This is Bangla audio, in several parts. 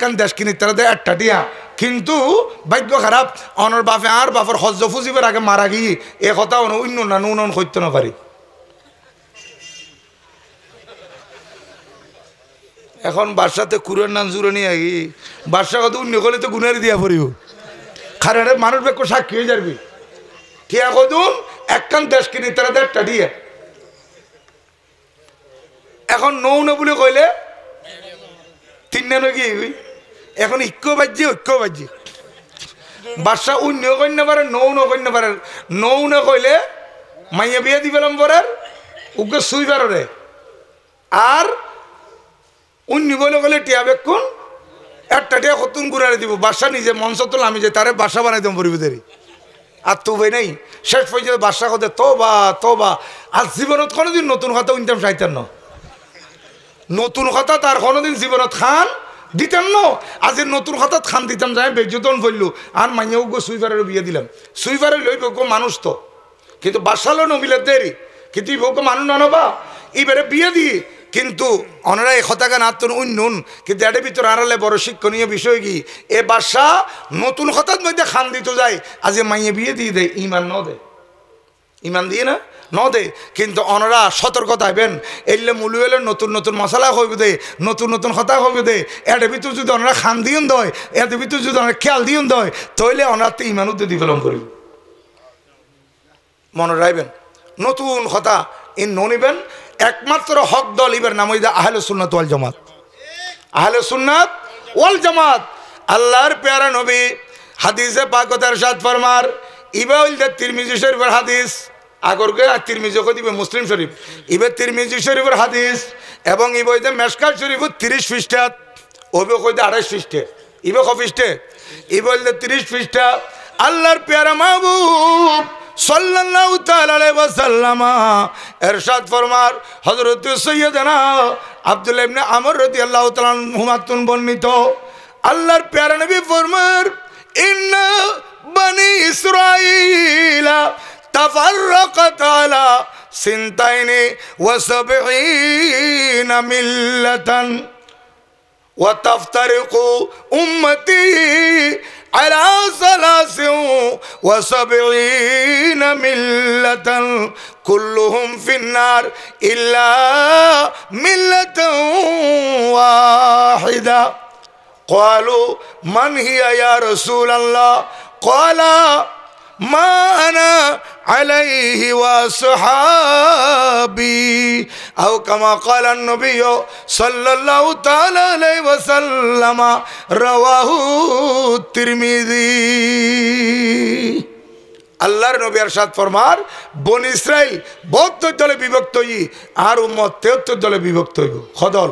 একখান দেশ কিনি তারা দেয় একটা টিয়া কিন্তু ভাগ্য খারাপ অনর বাপে আর বাপর হজ্জ ফুজিবের আগে মারা গিয়ে এ কথা অন্য না নুন হইতে না পারি এখন বাসাতে কুরের নাম জুড়ে নিয়ে আগি বাসা কত অন্য করলে তো গুনারি দিয়া পড়িব কারণ মানুষ বেক সাক্ষী হয়ে যাবি টিয়া কদুন একখান দেশ কিনি তারা দেয় একটা টিয়া এখন নৌ না বলে কইলে তিন না কি এখন ঐক্য বাজ্যি বাদশা অন্য কন্য পারে নৌ ন কন্য পারে নৌ না কইলে মাইয়া বিয়া দি পেলাম পরার উগ্র সুই পারে আর অন্য বলে কইলে টিয়া বেক্ষণ একটা টিয়া কতুন ঘুরারে দিব বাদশা নিজে মঞ্চ তোল আমি যে তারে বাসা বানাই দেব পরিবেদেরই আর তো ভাই নাই শেষ পর্যন্ত বাদশা কথা তোবা আর জীবনত কোনোদিন নতুন কথা উনতাম চাইতেন না নতুন কথা তার কোনোদিন জীবনত খান দিতাম না আজ নতুন কথা খান দিতাম যায় বেজতন ফেললু আর মাইয়াও গো সুইফারের বিয়ে দিলাম সুইফারে লই গো মানুষ তো কিন্তু বাসালো নমিলে দেরি কিন্তু ইবকে মানুষ নানবা এবারে বিয়ে দিয়ে কিন্তু অনারা এই কথাকে নাতুন উন্নুন কিন্তু এর ভিতরে আড়ালে বড় শিক্ষণীয় বিষয় কি এ বাসা নতুন কথার মধ্যে খান দিতে যায় আজ মাইয়া বিয়ে দিয়ে দেয় ইমান ন দেয় ইমান দিয়ে না ন দে কিন্তু অনরা সতর্কতা হইবেন এলে মুলু এলে নতুন নতুন মশলা হইবে দে নতুন নতুন কথা হইবে দে এর ভিতর যদি অনরা খান দিন দয় এর ভিতর যদি অনেক খেয়াল দিন দয় তাহলে অনারতে ইমান উদ্দে ডিভেলপ করিব মনে রাখবেন নতুন কথা ইন ননিবেন একমাত্র হক দল ইবের নাম হইদা আহলে সুন্নাত ওয়াল জামাত আহলে সুন্নাত ওয়াল জামাত আল্লাহর প্যারা নবী হাদিসে পাকতার ইরশাদ ফরমার ইবা হইল তিরমিজি শরীফের হাদিস আগরকে আর তিরমিজি কো দিবে মুসলিম শরীফ ইবে তিরমিজি শরীফের হাদিস এবং ইবে হইতে মেশকাত শরীফ 30 পৃষ্ঠা ওবে কইতে 28 পৃষ্ঠা ইবে ক পৃষ্ঠা ইবে হইল 30 পৃষ্ঠা আল্লাহর প্যারা মাহবুব সাল্লাল্লাহু তাআলা আলাইহি ওয়াসাল্লাম ইরশাদ ফরমার হযরত সাইয়্যিদানা আব্দুল্লাহ ইবনে আমর রাদিয়াল্লাহু তাআলা আনহুমাতুন বর্ণিত আল্লাহর প্যারা নবী ফরমার ইন্না বনি ইসরাঈলা تفرقت على 72 ملة وتفترق أمتي على 73 ملة كلهم في النار إلا ملة واحدة قالوا من هي يا رسول الله قال ما أنا عليه وصحابي أو كما قال النبي صلى الله تعالى عليه وسلم رواه الترمذي আল্লাহর নবী ইরশাদ ফরমার বনি ইসরাইল 72 দলে বিভক্ত হই আর উম্মত 73 দলে বিভক্ত হইব খদল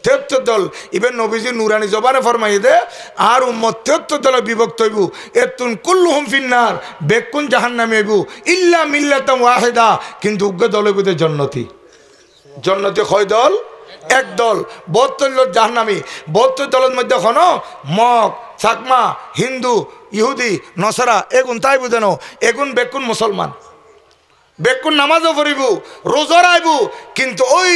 73 দল ইবেন নবীজি নুরানি জবানে ফরমাই দে আর উম্মত 73 দলে বিভক্ত হইব এতুন কুল্লুহুম ফিন্নার বেকুন জাহান্নামে হইব ইল্লা মিল্লাতান ওয়াহিদা কিন্তু উগ্র দলে বিদে জান্নাতি জান্নাতি কয় দল এক দল 72 দল জাহান্নামী 72 দলের মধ্যে কোনো মগ চাকমা হিন্দু ইহুদি নসারা এগুন তাই বুঝেন এগুন বেকুন মুসলমান বেকুন নামাজও পড়িব রোজা রাখব কিন্তু ওই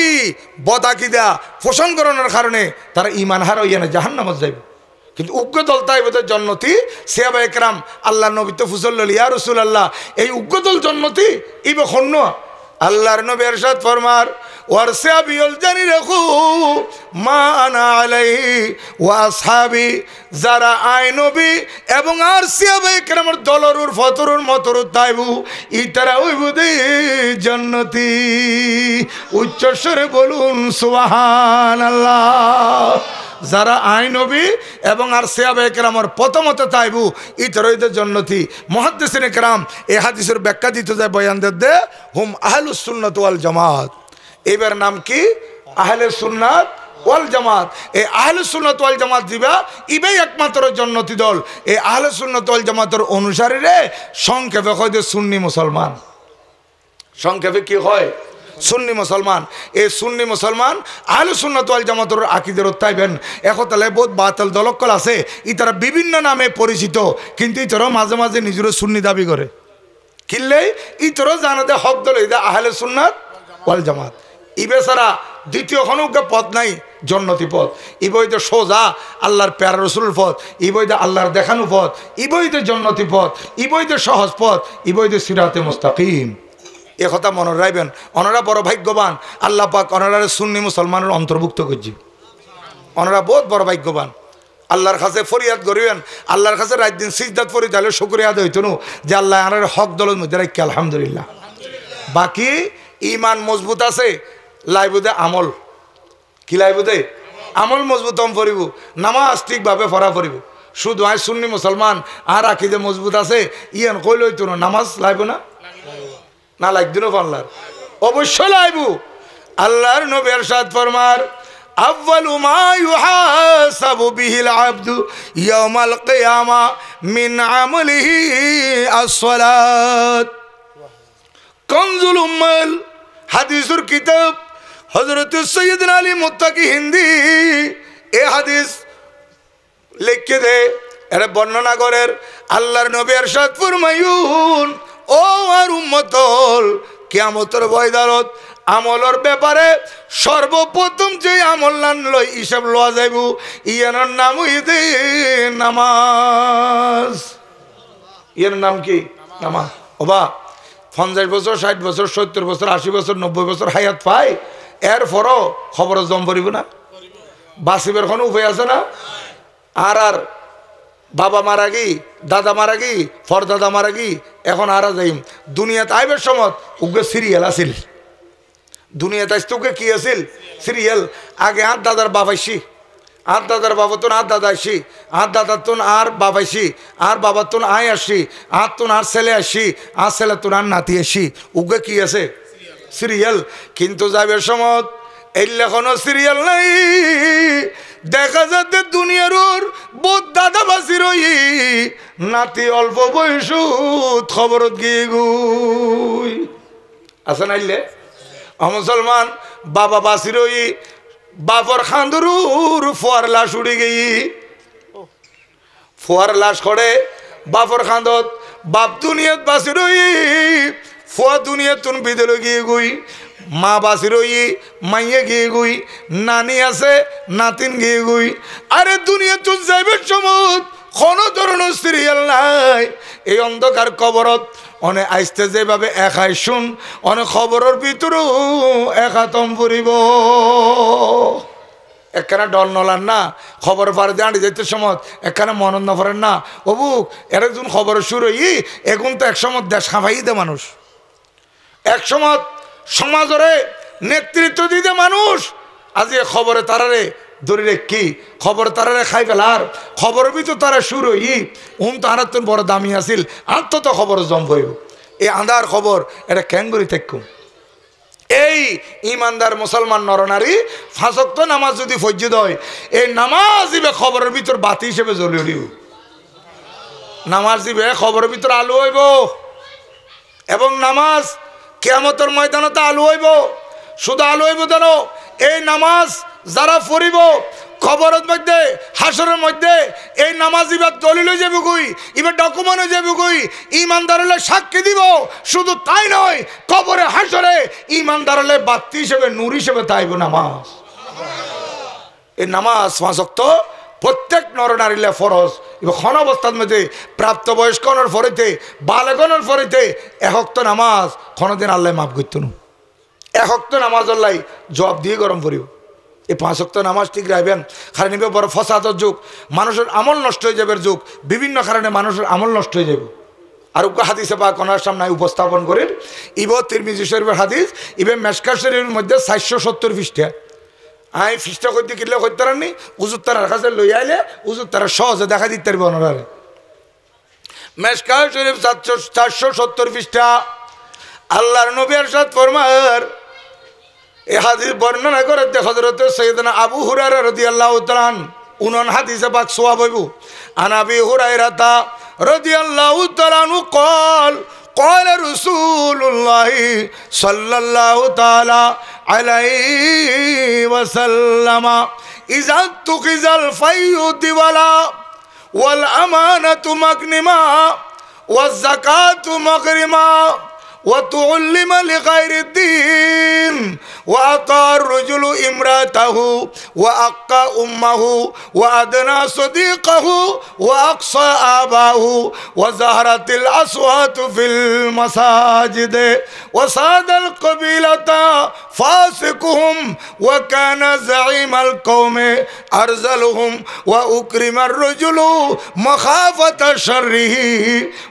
বদাকিদা পোষণ করানোর কারণে তারা ইমান হার হইয়া না জাহান্নামত যাইব কিন্তু উগ্র দল তাই বোধ জন্নতি সাহাবা একরাম আল্লাহ নবী তো ফুসল্লাহ ইয়া রাসূলুল্লাহ এই উগ্র দল জন্নতি ইবে খন্ন আল্লাহর নবী ইরশাদ ফরমার ওয়ারসাবিউল জানি রাখু মা আনা আলাইহি ওয়া আসহাবি যারা আই নবী এবং আর সাহাবা একরামের দলরুর ফতরুর মতরুর তাইবু ইতারা হইব দে জান্নাতি উচ্চ স্বরে বলুন সুবহানাল্লাহ যারা আই নবী এবং আর সাহাবা একরামের প্রথমত তাইবু ইতারাইতে জান্নাতি মুহাদ্দিসিনে کرام এই হাদিসের ব্যাখ্যা দিতে যায় বয়ান দে হুম আহলুস সুন্নাত ওয়াল জামাত এবার নাম কি আহলে সুন্নাত ওয়াল জামাত এই আহলে সুন্নাত ওয়াল জামাত দিবা ইবেই একমাত্র জান্নাতি দল এই আহলে সুন্নাত ওয়াল জামাতের অনুসারীরে সংক্ষেপে কয় যে সুন্নি মুসলমান সংক্ষেপে কি হয় সুন্নি মুসলমান এই সুন্নি মুসলমান আহলে সুন্নাত ওয়াল জামাতের আকীদার তাইবেন একতালে বহুত বাতিল দলকল আছে ইতারা বিভিন্ন নামে পরিচিত কিন্তু ইতারা মাঝে মাঝে নিজের সুন্নি দাবি করে কিল্লে ইতারা জানাতে হক দল এটা আহলে সুন্নাত ওয়াল জামাত ইবে সারা দ্বিতীয় কোনো পথ নাই জন্নতি পথ, ই বইতে সোজা আল্লাহর প্যারা রসুল পথ, ই বইতে আল্লাহর দেখানো পথ, ই বইতে জন্নতি পথ, ই বইতে সহজ পথ, ই বইতে সিরাতে মুস্তাকিম। এ কথা মনে রাখবেন। ওনারা বড় ভাগ্যবান, আল্লাহ পাক ওনারা সুন্নি মুসলমানের অন্তর্ভুক্ত করছি। ওনারা বহুত বড় ভাগ্যবান। আল্লাহর কাছে ফরিয়াদ করিবেন, আল্লাহর কাছে রাত দিন সিজদাত পড়ি, তাহলে শুকরিয়া আদায় হইতো না যে আল্লাহ আনার হক দলের মধ্যে রাখি আলহামদুলিল্লাহ। বাকি ইমান মজবুত আছে, লাইবুদে আমল কি লাইবুদে আমল মজবুত পড়িব, নামাজ ঠিকভাবে পড়া পড়িব। শুধু আয় সুন্নি মুসলমান আর আকিদে মজবুত আছে ইয়ান কইল হইতো না, নামাজ লাইব না, না লাগদিনও পাল্লার অবশ্যই লাইব। আল্লাহর নবী ইরশাদ ফরমার আউয়ালু মা ইউহাসাবু বিহিল আবদু ইয়াউমাল কিয়ামা মিন আমলিহি আস-সালাত। কনজুল উম্মাল হাদিসুর কিতাব হযরত সৈয়দনা আলী মুত্তাকি হিন্দি এ হাদিস লিখে দে, এর বর্ণনা করেন। আল্লাহর নবী ইরশাদ ফরমায়ুন, ও আর উম্মতল কিয়ামতের ময়দানত আমলের ব্যাপারে সর্বপ্রথম যে আমল লই হিসাব লওয়া যাইব ইয়ার নাম হইতে নামাজ। এর নাম কি? নামাজ। ওবা 50 বছর 60 বছর 70 বছর 80 বছর 90 বছর হায়াত পায়, এরপরও খবর জম পড়িব না, বাঁচিবার কোনো উপায় আছে না? আর আর বাবা মারা গি, দাদা মারা গি, ফরদাদা মারা গি, এখন আর যাইম দুনিয়াতে আইবার সময় উগে সিরিয়াল আছিল। দুনিয়াতে আসতে উগে কি আছিল? সিরিয়াল। আগে আর দাদার বাবাইছি, আর দাদার বাবা তো আর দাদা আসি, আর দাদার তো আর বাবাইছি, আর বাবার তো আয় আসি, আর তো আর ছেলে আসি, আর ছেলে তো আর নাতি আসি, উগে কি আছে? সিরিয়াল। কিন্তু যাইবার সময় এলে কোনো সিরিয়াল নাই। দেখা যাচ্ছে দুনিয়ার বহুত দাদা বাসি রই, নাতি অল্প বয়স খবরত গিয়ে গুই আছে নাইলে মুসলমান বাবা বাসি রই, বাপর খান্দুর ফোয়ার লাশ উড়ে গেই, ফোয়ার লাশ করে বাপর খান্দত, বাপ দুনিয়াত বাসি রই, ফোয়া দুনিয়াত তুন বিদলে গিয়ে গুই, মা বাসি রই, মাইয়ে গিয়ে গুই, নানি আছে নাতিন গিয়ে গুই। আরে দুনিয়া তুন যাইবের সময় কোনো ধরনের সিরিয়াল নাই। এই অন্ধকার কবরত অনেক আইসতে যেভাবে একাই শুন, অনেক খবরের ভিতরেও একাতম পড়িব। একখানা ডল নলার না খবর পারে দাঁড়ি যেতে সময় একখানা মনন না পড়েন না, অবুক এর একজন খবরের শুরু হই এখন তো একসময় দেশ খাফাই দে মানুষ, একসময় সমাজরে নেতৃত্ব দিতে মানুষ, আজ এ খবরে তারারে ধরে রে কি খবর তারারে খাই ফেলার খবরের ভিতর তারা শুরু হই তাহার তো বড় দামি আছিল, আর তো খবর জম হইব। এই আন্ধার খবর এটা ক্যাঙ্গুরি থেকুম। এই ইমানদার মুসলমান নরনারী 5 ওয়াক্ত নামাজ যদি ফজ্জিদ হয়, এই নামাজ দিবে খবরের ভিতর বাতি হিসেবে জ্বলে উঠিব, নামাজ দিবে খবরের ভিতর আলো হইব, এবং নামাজ কিয়ামতের ময়দানতে আলো হইব। শুধু আলো হইব যেন এই নামাজ যারা পড়িব খবরের মধ্যে হাসরের মধ্যে এই নামাজ এবার দলিল হয়ে যাবে কই, এবার ডকুমেন্ট হয়ে যাবে কই, ইমানদার হলে সাক্ষী দিব। শুধু তাই নয়, কবরে হাসরে ইমানদার হলে বাতি হিসেবে নূর হিসেবে তাইব নামাজ। এই নামাজ 5 ওয়াক্ত প্রত্যেক নরনারীলে ফরজ। এবার খন অবস্থার মধ্যে প্রাপ্তবয়স্কনের ফরিতে বালেগনের ফরিতে 1 ওয়াক্ত নামাজ কোনোদিন আল্লাহ মাফ করত না। 1 ওয়াক্ত নামাজ আল্লাহ জবাব দিয়ে গরম করিব। এই 5 ওয়াক্ত নামাজ ঠিক রাখবেন। কারণ এবার বড় ফসাদের যুগ, মানুষের আমল নষ্ট হয়ে যাবে যুগ, বিভিন্ন কারণে মানুষের আমল নষ্ট হয়ে যাবে। আর উগ্র হাদিসে বা কনার সামনে উপস্থাপন করেন ইব তিরমিজি শরীফের হাদিস, ইবে মেশকাত শরীফের মধ্যে 470 পৃষ্ঠা। আই পৃষ্ঠা করতে কিনলে করতে পারেননি, উজুর তারার কাছে লই আইলে উজুর তারা সহজে দেখা দিতে পারবে ওনারে। মেশকাত শরীফ 470 পৃষ্ঠা। আল্লাহর নবী ইরশাদ ফরমার এই হাদিস বর্ণনা করে হযরত সাইয়েদনা আবু হুরায়রা রাদিয়াল্লাহু তাআলা উনান হাদিসে পাক সওয়াব হইব। আন আবি হুরায়রা রাদিয়াল্লাহু তাআলা قال قال رسول الله صلى الله تعالى عليه وسلم اذا اتخذ الفيء ولا والامانه مغنما والزكاه مغرما وتعلم لغير الدين وأطاع الرجل امرأته وأقى أمه وأدنى صديقه وأقصى آباه وظهرت الأصوات في المساجد وصاد القبيلة فاسقهم وكان زعيم القوم أرذلهم وأكرم الرجل مخافة شره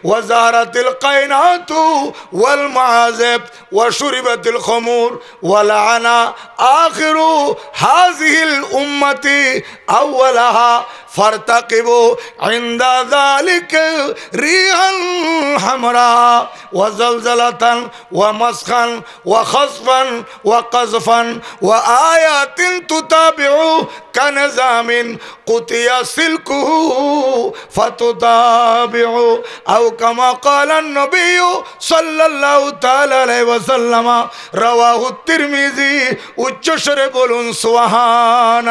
وظهرت القينات والمعازف وشربت الخمور ولعن آخر هذه الأمة أولها فارتقبوا عند ذلك ريحا حمراء وزلزلة ومسخا وخصفا وقذفا وآيات تتابع كنظام قطي سلكه فتتابع أو كما قال النبي صلى الله تعالى عليه وسلم رواه الترمذي উচ্চস্বরে বলুন সুবহানাল্লাহ।